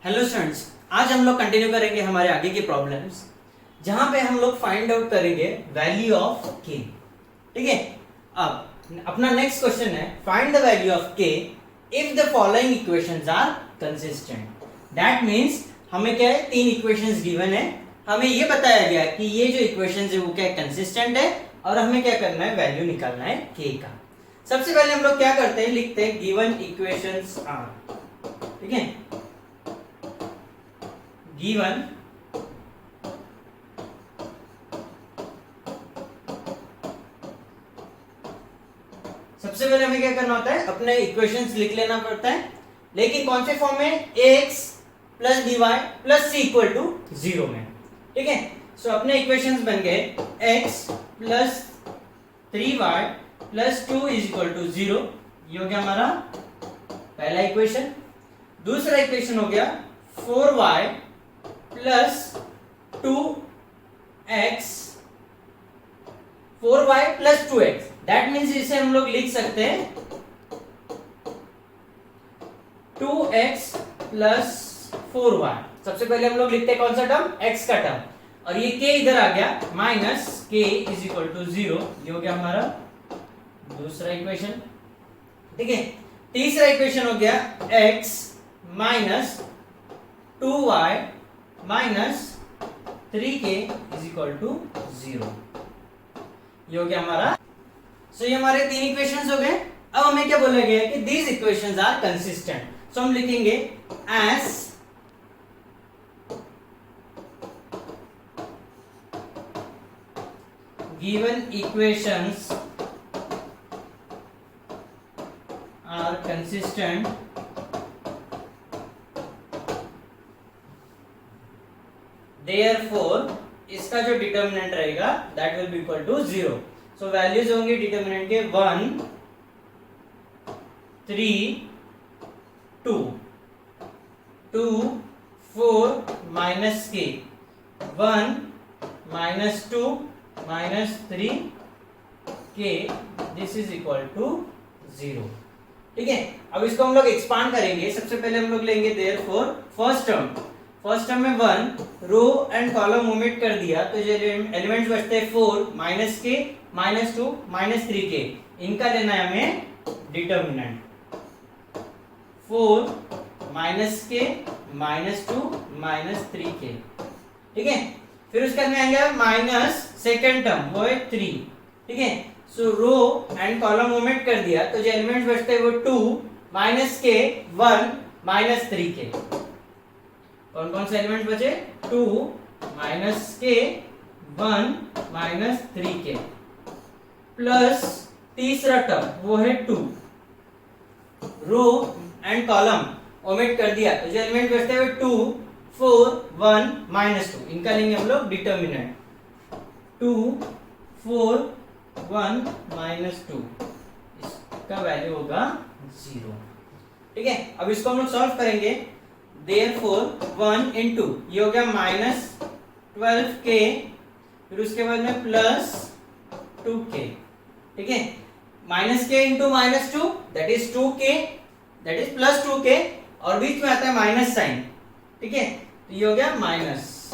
Hello students, आज हम लोग कंटिन्यू करेंगे हमारे आगे की प्रॉब्लम्स, जहां पे हम लोग फाइंड आउट करेंगे वैल्यू ऑफ के। ठीक है, अब अपना नेक्स्ट क्वेश्चन है find the value of k if the following equations are consistent. That means हमें क्या है, तीन इक्वेशंस गिवन है, हमें ये बताया गया कि ये जो इक्वेशंस है वो क्या कंसिस्टेंट है और हमें क्या करना है, वैल्यू निकालना है के का। सबसे पहले हम लोग क्या करते हैं, लिखते हैं गिवन इक्वेशंस आर। ठीक है, गिवन सबसे पहले हमें क्या करना होता है, अपने इक्वेशंस लिख लेना पड़ता है, लेकिन कौन से फॉर्म में, ax plus dy plus c equal to 0 में। ठीक है, सो अपने इक्वेशंस बन गए x plus 3y plus 2 is equal to 0। ये हो गया हमारा पहला इक्वेशन। दूसरा इक्वेशन हो गया 4y plus 2x, 4y plus 2x, that means इसे हम लोग लिख सकते हैं 2x प्लस 4y। सबसे पहले हम लोग लिखते हैं कौन सा टर्म, x का टर्म, और ये k इधर आ गया minus k is equal to 0। ये हो गया हमारा दूसरा इक्वेशन। ठीक है, तीसरा इक्वेशन हो गया x minus 2y minus 3k is equal to 0। ये हो गया हमारा। सो ये हमारे तीन इक्वेशंस हो गए। अब हमें क्या बोला गया है कि these equations are consistent. So हम लिखेंगे as given equations are consistent therefore इसका जो डिटर्मिनेंट रहेगा that will be equal to 0। So values होंगे डिटर्मिनेंट के 1 3 2 2 4 माइनस के 1 माइनस 2 माइनस 3 के, दिस इज इक्वल टू 0। ठीक है, अब इसको हम लोग एक्सपांड करेंगे। सबसे पहले हम लोग लेंगे therefore फर्स्ट टर्म में 1 रो एंड कॉलम ओमिट कर दिया तो जो एलिमेंट्स बचते हैं 4 माइनस के माइनस 2 माइनस 3 के, इनका लेना है हमें डिटर्मिनेंट 4 माइनस के माइनस 2 माइनस 3 के। ठीक है, फिर उसके अंदर आएंगे माइनस सेकेंड टर्म, वो है 3। ठीक है, सो रो एंड कॉलम ओमिट कर दिया तो जो एलिमेंट्स बचते हैं वो 2 माइनस के 1 माइनस 3 के। कौन कौन से एलिमेंट बचे, 2 माइनस के 1 माइनस 3 के, प्लस तीसरा टर्म वो है 2, रो एंड कॉलम ओमिट कर दिया तो जो एलिमेंट बचते हैं वो 2 4 1 माइनस 2, इनका लेंगे हम लोग डिटर्मिनेंट 2 4 1 माइनस 2, इसका वैल्यू होगा 0। ठीक है, अब इसको हम लोग सॉल्व करेंगे। therefore 1 into ये हो गया माइनस 12k, फिर उसके बाद में प्लस 2k। ठीक है, minus k into minus 2 that is 2k, that is plus 2k, और बीच में आता है माइनस साइन। ठीक है, तो ये हो गया माइनस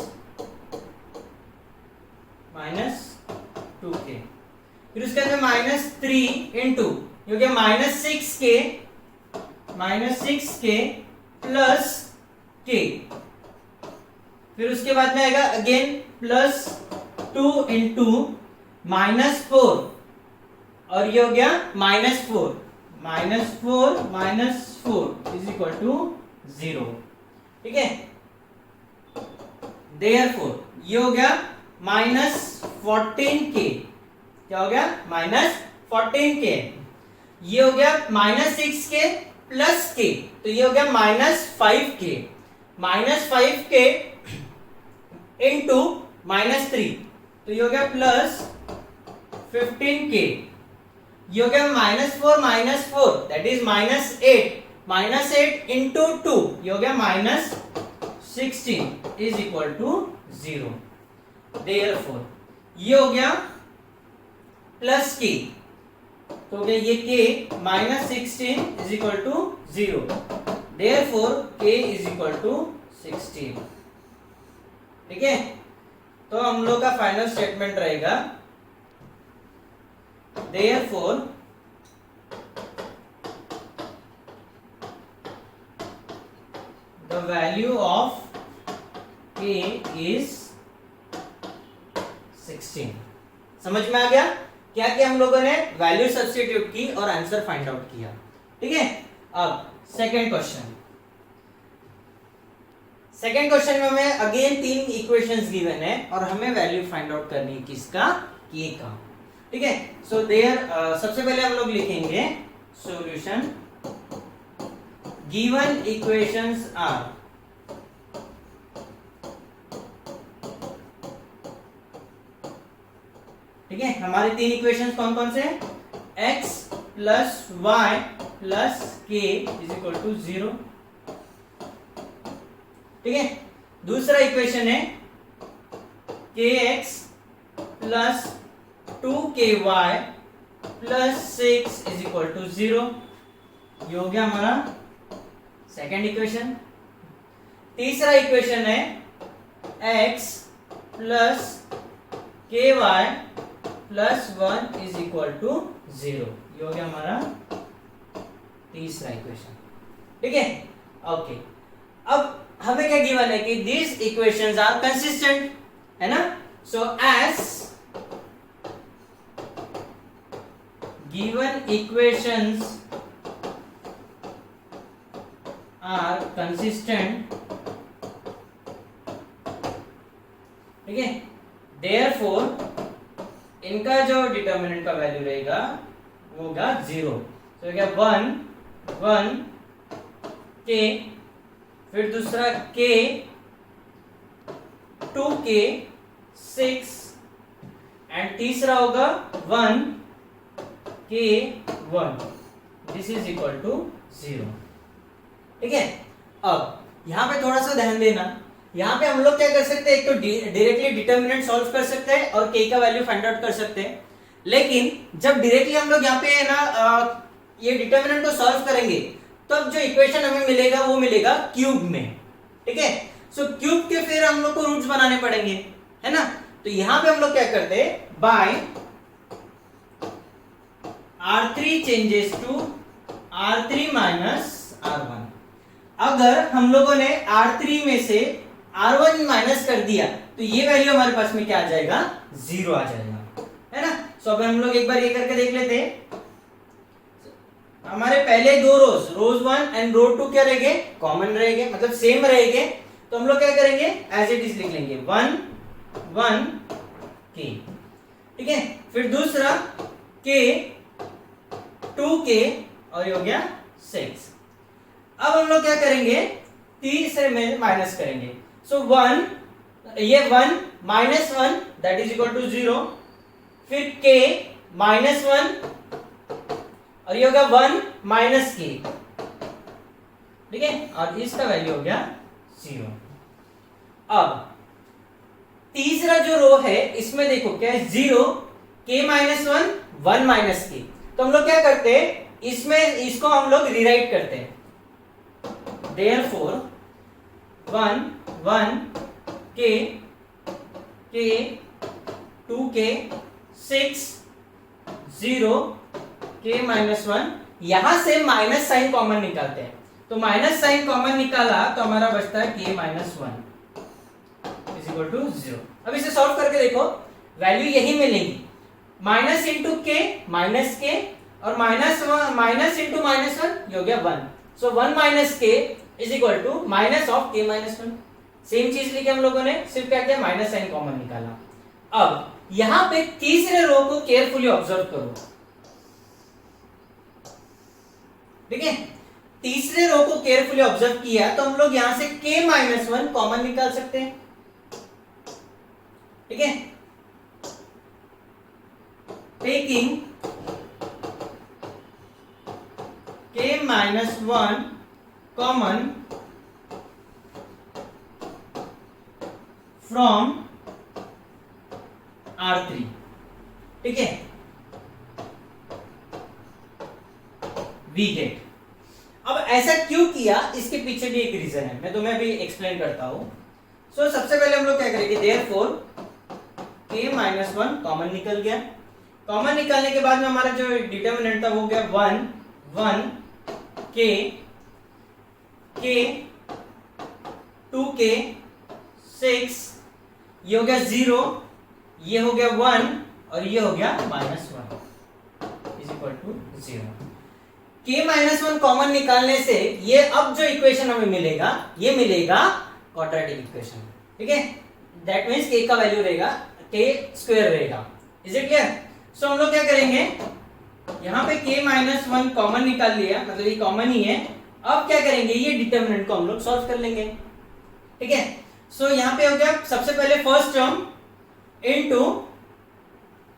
2k, फिर उसके अंदर माइनस 3 इंटू ये हो गया माइनस 6k प्लस k, फिर उसके बाद में आएगा अगेन प्लस 2 इंटू माइनस 4, और ये हो गया माइनस 4 इज इक्वल टू 0। ठीक है, therefore ये हो गया माइनस 14k, क्या हो गया माइनस 14k, ये हो गया माइनस 6k प्लस k, तो ये हो गया माइनस 5k इंटू माइनस 3, तो ये हो गया प्लस 15k, ये हो गया minus 4 that is minus 8 into 2, ये हो गया minus 16 is equal to 0। therefore ये हो गया प्लस k, तो हो गया ये k minus 16 is equal to 0, therefore k is equal to 16। ठीक है, तो हम लोग का फाइनल स्टेटमेंट रहेगा therefore the value of k is 16। समझ में आ गया क्या कि हम लोगों ने वैल्यू सब्स्टिट्यूट की और आंसर फाइंड आउट किया। ठीक है, अब सेकेंड क्वेश्चन में हमें अगेन 3 इक्वेशंस गिवन है और हमें वैल्यू फाइंड आउट करनी है किसका, के का। ठीक है, सो देयर सबसे पहले हम लोग लिखेंगे सॉल्यूशन गिवन इक्वेशंस आर, ठीक है, हमारे 3 इक्वेशंस कौन कौन से, x plus y plus k is equal to 0। ठीक है, दूसरा इक्वेशन है kx plus 2ky plus 6 is equal to 0। ये हो गया हमारा सेकेंड इक्वेशन। तीसरा इक्वेशन है x plus ky plus 1 is equal to 0। ये हो गया हमारा तीसरा इक्वेशन। ठीक है, ओके, अब हमें क्या गिवन है कि these equations are consistent, है ना। so as given equations are consistent, ठीक है, therefore इनका जो डिटर्मिनेंट का वैल्यू रहेगा वो होगा 0। तो क्या 1 1 के, फिर दूसरा k 2k 6 एंड तीसरा होगा 1 k 1, this is equal to 0। ठीक है, अब यहां पे थोड़ा सा ध्यान देना, यहां पे हम लोग क्या कर सकते हैं, एक तो डायरेक्टली डिटर्मिनेंट सॉल्व कर सकते हैं और k का वैल्यू फाइंड आउट कर सकते हैं। लेकिन जब डायरेक्टली हम लोग यहाँ पे है ना ये डिटर्मिनेंट को सॉल्व करेंगे तब जो इक्वेशन हमें मिलेगा वो मिलेगा क्यूब में। ठीक है, सो क्यूब के फिर हम लोग को रूट्स बनाने पड़ेंगे, है ना। तो यहां पे हम लोग क्या करते हैं, bye r3 changes to r3 minus r1। अगर हम लोगों ने r3 में से r1 माइनस कर दिया तो ये वैल्यू हमारे पास में क्या आ जाएगा, 0 आ जाएगा, है ना। सो अब हम लोग एक बार ये करके देख लेते हैं। हमारे पहले दो रोज 1 एंड रो 2 क्या रहेंगे, कॉमन रहेंगे, मतलब सेम रहेंगे। तो हम लोग क्या करेंगे, एज इट इज लिख लेंगे 1 1 k। ठीक है, फिर दूसरा k 2k और ये हो गया 6। अब हम लोग क्या करेंगे, तीसरे में माइनस करेंगे। सो 1 ये 1 minus 1 that is equal to 0, फिर k माइनस 1 और ये होगा 1 माइनस k। ठीक है, और इसका वैल्यू हो गया 0। अब तीसरा जो रो है इसमें देखो क्या है, 0 k माइनस 1 1 माइनस k। तो हम लोग क्या करते हैं, इसमें इसको हम लोग रीराइट करते हैं, therefore 1 1 k 2k 6 0 k minus 1। यहां से माइनस साइन कॉमन निकालते हैं, तो माइनस साइन कॉमन निकाला तो हमारा बचता है k minus 1 is equal to 0। अब इसे सॉल्व करके देखो, वैल्यू यही मिलेगी, माइनस इंटू के माइनस के और माइनस इंटू माइनस 1 ये हो गया 1। So 1 minus k is equal to minus of k minus 1। Same चीज लिखी हम लोगों ने, सिर्फ क्या किया, माइनस साइन कॉमन निकाला। अब यहां पे तीसरे रो को केयरफुली ऑब्जर्व करो। ठीक है, तीसरे रो को केयरफुली ऑब्जर्व किया तो हम लोग यहां से k माइनस 1 कॉमन निकाल सकते हैं। ठीक है, taking k minus 1 common from R3। ठीक है, वी गेट, अब ऐसा क्यों किया, इसके पीछे भी एक रीजन है, मैं तुम्हें अभी एक्सप्लेन करता हूं। सो सबसे पहले हम लोग क्या करेंगे, देयरफॉर k माइनस 1 कॉमन निकल गया। कॉमन निकालने के बाद में हमारा जो डिटर्मिनेंट था वो गया 1 1 k 2k 6, ये हो गया 0, ये हो गया 1 और ये हो गया -1 is equal to 0। k minus 1 common निकालने से ये अब जो इक्वेशन हमें मिलेगा ये मिलेगा क्वाड्रेटिक इक्वेशन, ठीक है। दैट मींस k का वैल्यू रहेगा k स्क्वायर रहेगा। Is it clear? सो हम लोग क्या करेंगे, यहां पे k माइनस 1 कॉमन निकाल लिया, मतलब ये कॉमन ही है। अब क्या करेंगे, ये डिटर्मिनेंट को हम लोग सॉल्व कर लेंगे, ठीक है। सो यहां पे हो गया सबसे पहले फर्स्ट टर्म इनटू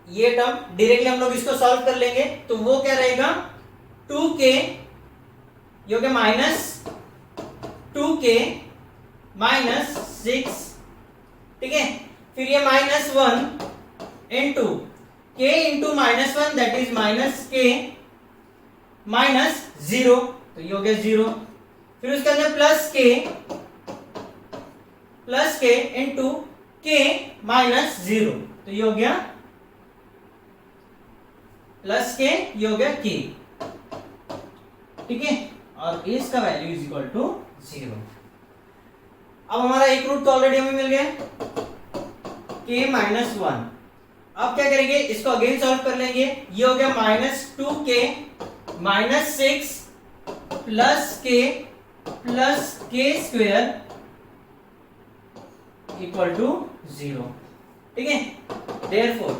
ये टर्म, डायरेक्टली हम लोग इसको सॉल्व कर लेंगे, तो वो क्या रहेगा 2k, ये हो गया माइनस 2k माइनस 6, ठीक है। फिर ये -1 into k into -1 that is -k minus 0, तो ये हो गया 0। फिर उसके अंदर plus k into k minus 0, तो ये हो गया प्लस k, ये हो गया k, ठीक है। और इसका वैल्यू इज इक्वल टू 0। अब हमारा एक रूट तो ऑलरेडी हमें मिल गया k माइनस 1। अब क्या करेंगे, इसको अगेन सॉल्व कर लेंगे, ये हो गया -2k minus 6 plus k square equal to 0, ठीक है। देयरफॉर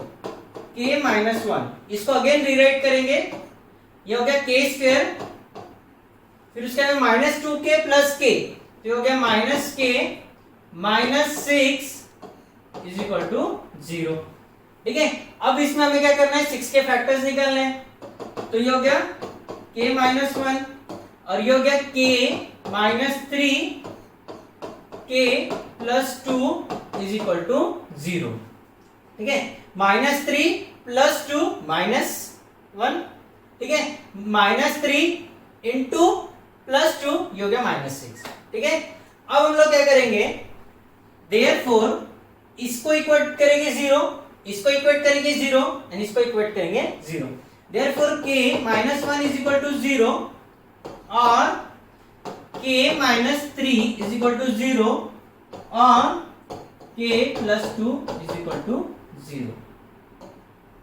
k माइनस 1 इसको अगेन रीराइट करेंगे, ये हो गया k स्क्वायर, फिर उसके बाद -2k प्लस k, तो हो गया -k minus 6 is equal to 0, ठीक है। अब इसमें हमें क्या करना है, 6 के फैक्टर्स निकालने हैं, तो ये हो गया k माइनस 1 और ये हो गया k minus 3 k plus 2 is equal to 0, ठीक है। -3 प्लस 2 -1, ठीक है। -3 इंटू प्लस 2, ये हो गया -6, ठीक है। अब हम लोग क्या करेंगे, देयरफॉर इसको इक्वेट करेंगे 0, इसको इक्वेट करेंगे 0 एंड इसको इक्वेट करेंगे 0। Therefore k minus 1 is equal to 0 और k minus 3 is equal to 0 और k plus 2 is equal to 0,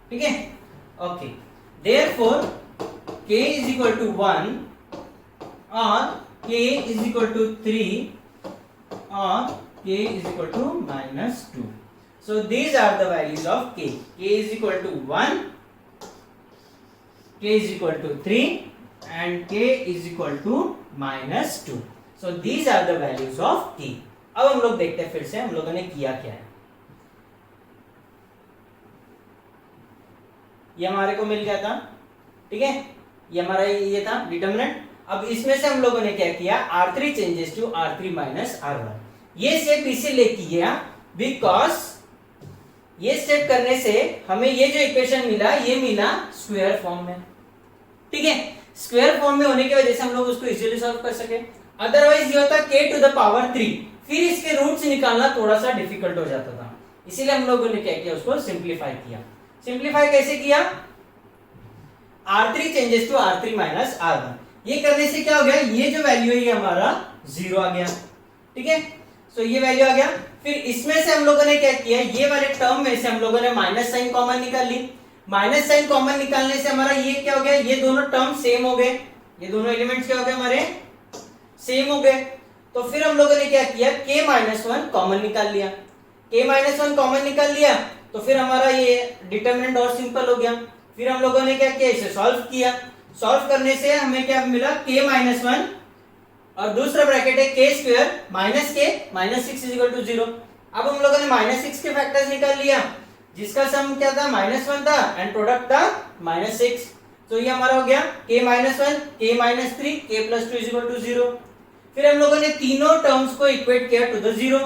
ठीक है। Okay, therefore k is equal to 1 और k इज इक्वल टू 3 और k is equal to -2. So these are the values of k. K is equal to 1, k is equal to 3 and k is equal to -2. So these are the values of k. अब हम लोग देखते हैं फिर से हम लोगों ने किया क्या है। ये हमारे को मिल गया था, ठीक है, ये हमारा ये था डिटरमिनेंट। अब इसमें से हम लोगों ने क्या किया, R3 changes to R3 minus R1, ये स्टेप इसीलिए किया बिकॉज ये स्टेप करने से हमें ये जो इक्वेशन मिला ये मिला स्क्वायर फॉर्म में, ठीक है। स्क्वायर फॉर्म में होने की वजह से हम लोग उसको इजीली सॉल्व कर सके, अदरवाइज ये होता k टू द पावर 3, फिर इसके रूट्स निकालना थोड़ा सा डिफिकल्ट हो जाता था, इसीलिए हम लोगों ने क्या किया, उसको सिंप्लीफाई किया। सिंप्लीफाई कैसे किया, R3 changes to R3 minus R1, ये करने से क्या हो गया, ये जो वैल्यू है ये हमारा 0 आ गया, ठीक है। सो ये वैल्यू आ गया। फिर इसमें से हम लोगों ने क्या किया, ये वाले टर्म में से हम लोगों ने माइनस साइन कॉमन निकाल ली। माइनस साइन कॉमन निकालने से हमारा ये क्या हो गया, ये दोनों टर्म सेम हो गए, ये दोनों एलिमेंट्स क्या हो गए हमारे सेम हो गए। तो फिर हम लोगों ने क्या किया, k माइनस 1 कॉमन निकाल लिया। k माइनस 1 कॉमन निकाल लिया तो फिर हमारा ये डिटरमिनेंट और सिंपल हो गया। फिर हम लोगों ने क्या किया, इसे सॉल्व किया। सॉल्व करने से हमें क्या मिला, k माइनस 1 और दूसरा ब्रैकेट है k square minus k minus 6 is equal to 0। अब हम लोगों ने माइनस 6 के फैक्टर्स निकाल लिया, जिसका सम क्या था, -1 था एंड प्रोडक्ट था -6। तो ये हमारा हो गया k minus 1 k minus 3 k plus 2 is equal to 0। फिर हम लोगों ने तीनों टर्म्स को इक्वेट किया to the 0,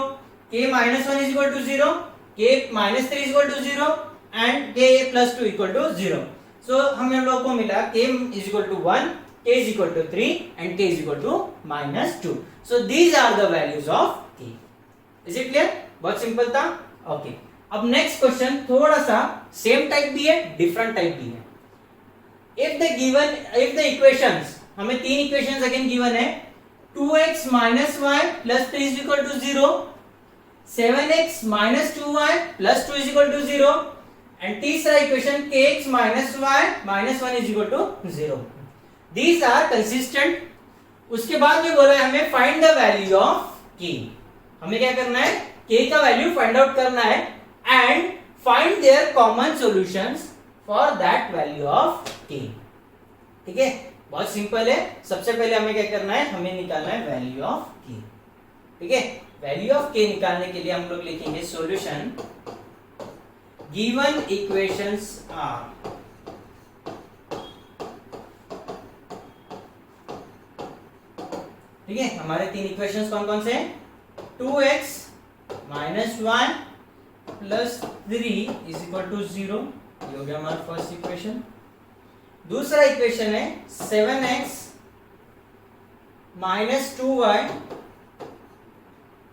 k minus 1 is equal to 0, k minus 3 is equal to 0 and k plus 2 equal to 0। सो हम लोगों को मिला k is equal to 1, k is equal to 3 and k is equal to -2. So these are the values of k. Is it clear? बहुत simple था. Okay. अब next question थोड़ा सा सेम टाइप भी है, डिफरेंट टाइप भी है. if the equations, हमें तीन इक्वेशंस अगेन गिवन है. 2x minus y plus 3 is equal to 0, 7x minus 2y plus 2 is equal to 0, and तीसरा equation kx minus y minus 1 is equal to 0. These are consistent. उसके बाद में बोला है हमें find the value of k. हमें क्या करना है? k का वैल्यू फाइंड आउट करना है and find their common solutions for that value of k. ठीक है, बहुत सिंपल है. सबसे पहले हमें क्या करना है? हमें निकालना है वैल्यू ऑफ k. ठीक है, वैल्यू ऑफ k निकालने के लिए हम लोग लिखेंगे सॉल्यूशन गिवन इक्वेशंस आर. ठीक है, हमारे तीन इक्वेशंस कौन कौन से हैं? 2x minus 1 plus 3 is equal to 0. ये हो गया हमारा फर्स्ट इक्वेशन. दूसरा इक्वेशन है 7x minus 2y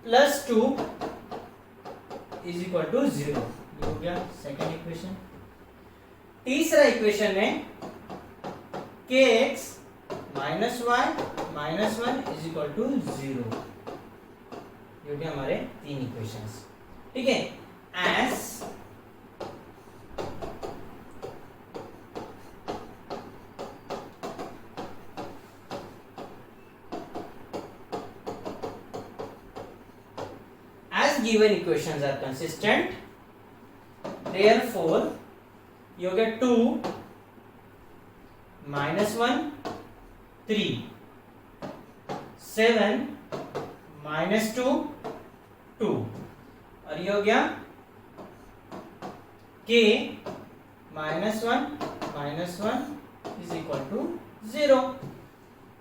plus 2 is equal to 0. ये हो गया सेकेंड इक्वेशन. तीसरा इक्वेशन है kx minus y minus 1 is equal to 0. ये हो गया हमारे तीन इक्वेशंस. ठीक है, as given equations are consistent, therefore ये हो गया 2 minus 1 3, 7 minus 2 2, और ये हो गया k minus 1 is equal to 0.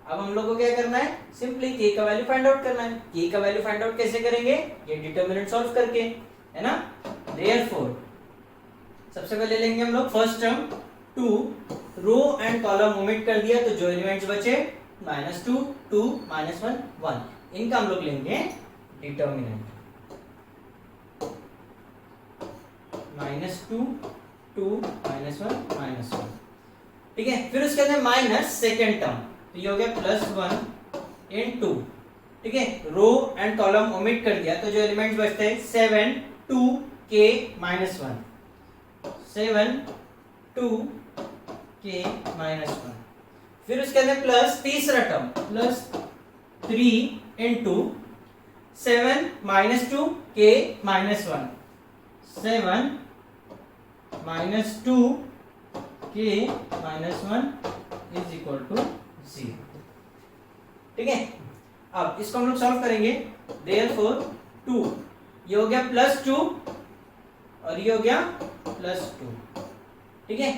अब हम लोग को क्या करना है? सिंपली k का वैल्यू फाइंड आउट करना है. k का वैल्यू फाइंड आउट कैसे करेंगे? ये डिटरमिनेंट सॉल्व करके, है ना. देयरफॉर सबसे पहले लेंगे हम लोग first term 2, row and column omit कर दिया तो जो एलिमेंट्स बचे -2 2 -1 1, इनका हम लोग लेंगे डिटरमिनेंट. -2 2 -1 -1. ठीक है, फिर उसके अंदर माइनस सेकेंड टर्म, तो ये हो गया +1 इन 2. ठीक है, रो एंड कॉलम ओमिट कर दिया तो जो एलिमेंट्स बचते हैं 7 2 k -1, 7 2 k -1. फिर उसके अंदर प्लस तीसरा term +3 into 7 -2 k -1, 7 -2 k -1 is equal to 0. ठीक है, अब इसको हम लोग सॉल्व करेंगे. therefore 2, ये हो गया +2 और ये हो गया +2. ठीक है,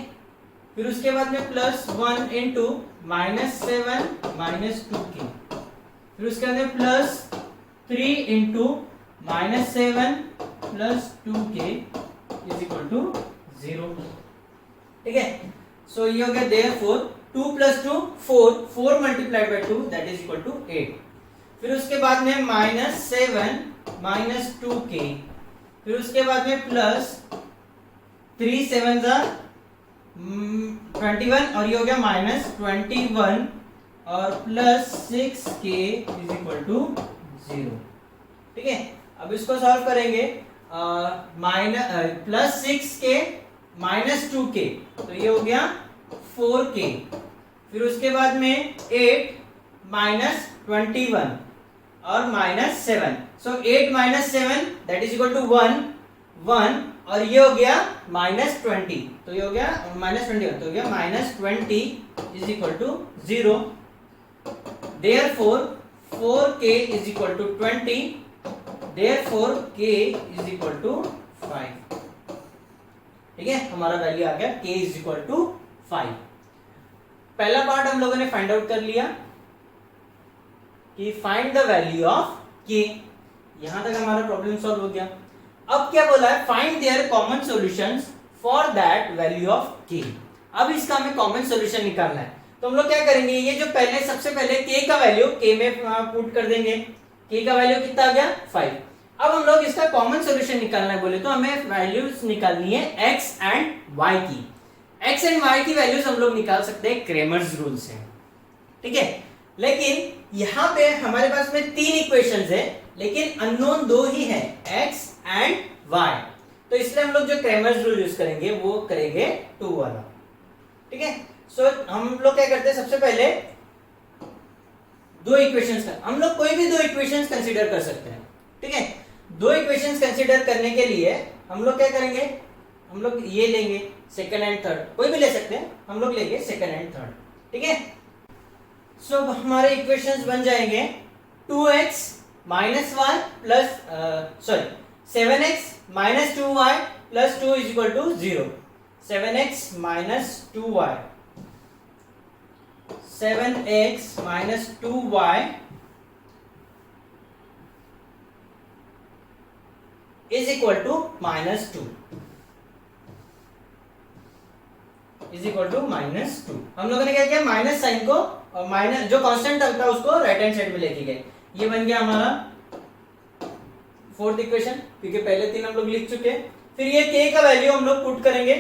फिर उसके बाद में +1 into -7 -2k, फिर उसके अंदर +3 into -7 +2k is equal to 0. ठीक है, सो ये हो गया therefore 2 + 2 4, 4 multiplied by 2 that is equal to 8. फिर उसके बाद में -7 -2k, फिर उसके बाद में +3 7 21 और ये हो गया -21 और +6k is equal to 0. ठीक है, अब इसको सॉल्व करेंगे. +6k -2k, तो ये हो गया 4k. फिर उसके बाद में 8 -21 और -7, सो 8 - 7 दैट इज इक्वल टू 1 और ये हो गया -20, तो ये हो गया -21, तो हो गया -20 is equal to 0. Therefore 4k is equal to 20, therefore k is equal to 5. ठीक है, हमारा वैल्यू आ गया k इज इक्वल टू 5. पहला पार्ट हम लोगों ने फाइंड आउट कर लिया कि find the value of k. यहां तक हमारा प्रॉब्लम सॉल्व हो गया. अब क्या बोला है? Find their common solutions for that value of k. अब इसका हमें कॉमन सॉल्यूशन निकालना है. तो हम लोग क्या करेंगे, ये जो पहले सबसे पहले k का वैल्यू k में पुट कर देंगे। k का वैल्यू कितना आ गया 5। अब हम लोग इसका कॉमन सॉल्यूशन निकालना है बोले तो हमें वैल्यूज निकालनी है x एंड y की। x एंड y की वैल्यूज हम लोग निकाल सकते हैं क्रेमर्स रूल से, ठीक है। लेकिन यहाँ पे हमारे पास में 3 इक्वेशंस है, लेकिन अननोन 2 ही है, x एंड y। तो इसलिए हम लोग जो क्रेमर्स रूल यूज करेंगे वो करेंगे 2 वाला, ठीक है। सो हम लोग क्या करते हैं, सबसे पहले 2 इक्वेशंस का हम लोग कोई भी 2 इक्वेशंस कंसीडर कर सकते हैं, ठीक है। 2 इक्वेशंस कंसीडर करने के लिए हम लोग क्या करेंगे, हम लोग ये लेंगे सेकंड एंड थर्ड, कोई भी ले सकते हैं, हम लोग लेंगे सेकंड एंड थर्ड, ठीक है। सो हमारे इक्वेशंस बन जाएंगे 2x minus y plus 7x minus 2y plus 2 is equal to 0। 7x minus 2y 7x minus 2y is equal to minus 2 is equal to minus 2। हम लोगों ने क्या किया, माइनस साइन को और माइनस जो कांस्टेंट था उसको राइट हैंड साइड में लेके गए। ये बन गया हमारा फोर्थ इक्वेशन, क्योंकि पहले 3 हम लोग लिख चुके हैं। फिर ये k का वैल्यू हम लोग पुट करेंगे,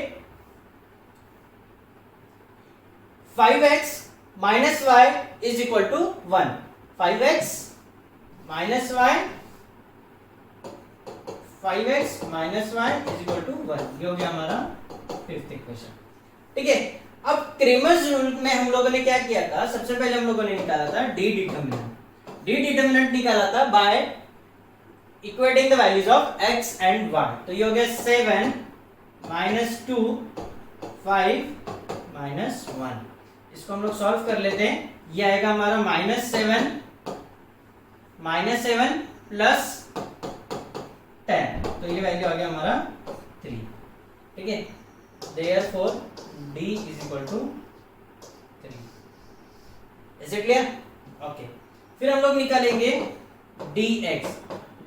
5x minus y is equal to 1। 5x minus y 5x minus y is equal to 1। ये हो गया हमारा फिफ्थ इक्वेशन, ठीक है। अब क्रेमर्स रूल में हम लोगों ने क्या किया था, सबसे पहले हम लोगों ने निकाला था डी डिटर्मिनेंट निकाला था by equating the values of x and y। तो ये हो गया 7 माइनस 2 5 माइनस 1। इसको हम लोग सॉल्व कर लेते हैं। ये आएगा हमारा -7 प्लस 10, तो ये वैल्यू आ गया हमारा 3, ठीक है। Therefore d is equal to 3। Is it clear? Okay. फिर हम लोग निकालेंगे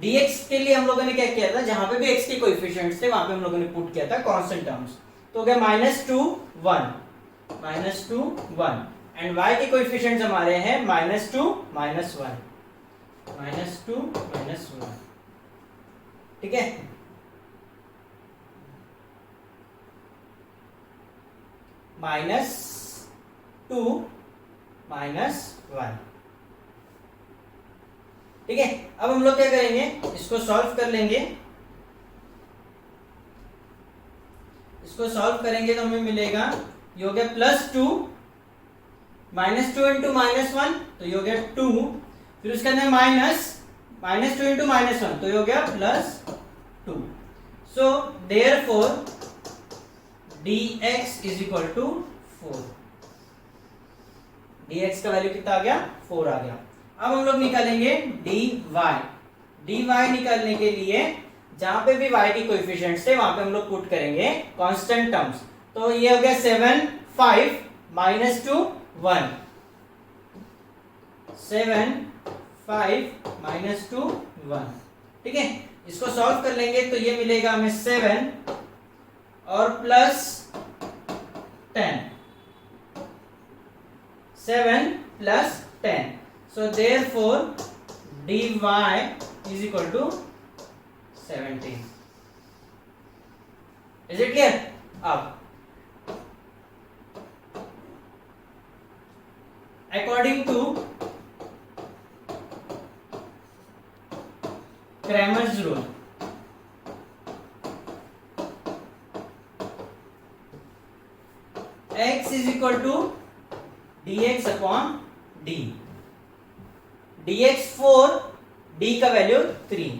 dx के लिए हम लोगों ने क्या किया था, जहां पे भी x के कोएफिशिएंट्स थे वहां पे हम लोगों ने पुट किया था कांस्टेंट टर्म्स। तो हो गया -2 1 एंड y के कोएफिशिएंट्स हमारे हैं -2 -1, ठीक है। -2 -1, ठीक है। अब हम लोग क्या करेंगे, इसको सॉल्व कर लेंगे। इसको सॉल्व करेंगे तो हमें मिलेगा, ये हो गया +2 -2 इंटू -1, तो ये हो गया 2। फिर उसके अंदर -2 इंटू -1, तो ये हो गया +2। So therefore dx is equal to 4। dx का वैल्यू कितना आ गया, 4 आ गया। अब हम लोग निकालेंगे dy निकालने के लिए जहां पे भी y की कोएफिशिएंट्स थे वहां पे हम लोग पुट करेंगे कांस्टेंट टर्म्स। तो ये हो गया 7 5 -2 1 7 5 -2 1, ठीक है। इसको सॉल्व कर लेंगे तो ये मिलेगा हमें 7 और plus 10, 7 plus 10। So therefore dy is equal to 17। Is it clear? अब according to Cramer's rule, x is equal to dx upon d। dx 4, d का value 3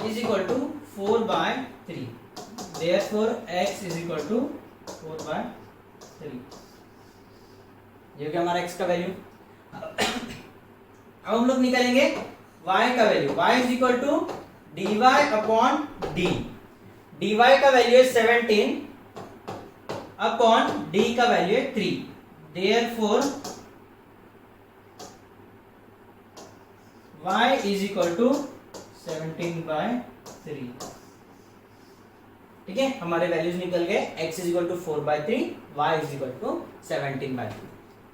is equal to 4 by 3। Therefore x is equal to 4 by 3। ये क्या हमारा x का value. अब हम लोग निकालेंगे y का वैल्यू। y is equal to dy upon d। dy का वैल्यू है 17 अपॉन d का वैल्यू है 3। Therefore y is equal to 17 by 3। ठीक है, हमारे वैल्यूज निकल गए, x is equal to 4/3, y is equal to 17/3।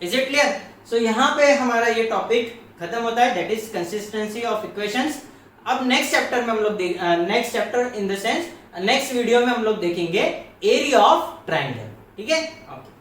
Is it clear? So यहाँ पे हमारा ये टॉपिक खत्म होता है, that is consistency of equations. अब नेक्स्ट चैप्टर में हम लोग next chapter in the sense next video में हम लोग देखेंगे एरिया ऑफ ट्राइंगल। ठीक है, ओके।